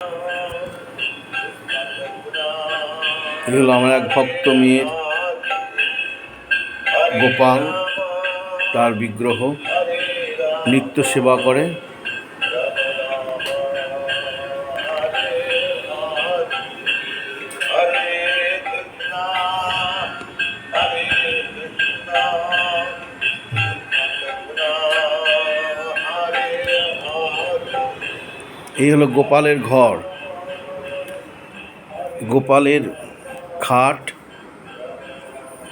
এই হলো আমার এক ভক্ত মেয়ের গোপাল, তার বিগ্রহ নিত্য সেবা করে। এই হলো গোপালের ঘর, গোপালের খাট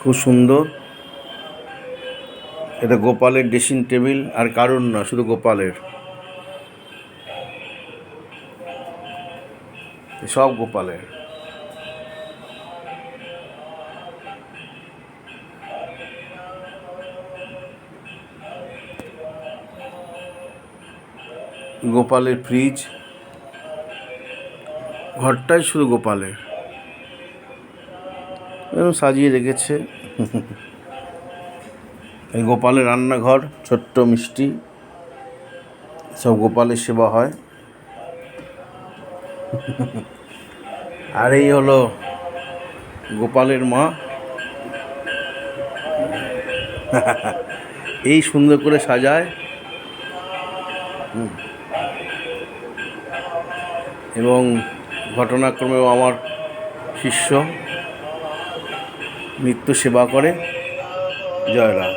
খুব সুন্দর। এটা গোপালের ড্রেসিং টেবিল, আর কারণ না, শুধু গোপালের, সব গোপালের। গোপালের ফ্রিজ, ঘরটাই শুধু গোপালের, এরকম সাজিয়ে রেখেছে। এই গোপালের রান্নাঘর, ছোট্ট মিষ্টি, সব গোপালের সেবা হয়। আর এই হলো গোপালের মা, এই সুন্দর করে সাজায়। এবং ঘটনাক্রমেও আমার শিষ্য নিত্য সেবা করে। জয় রাম।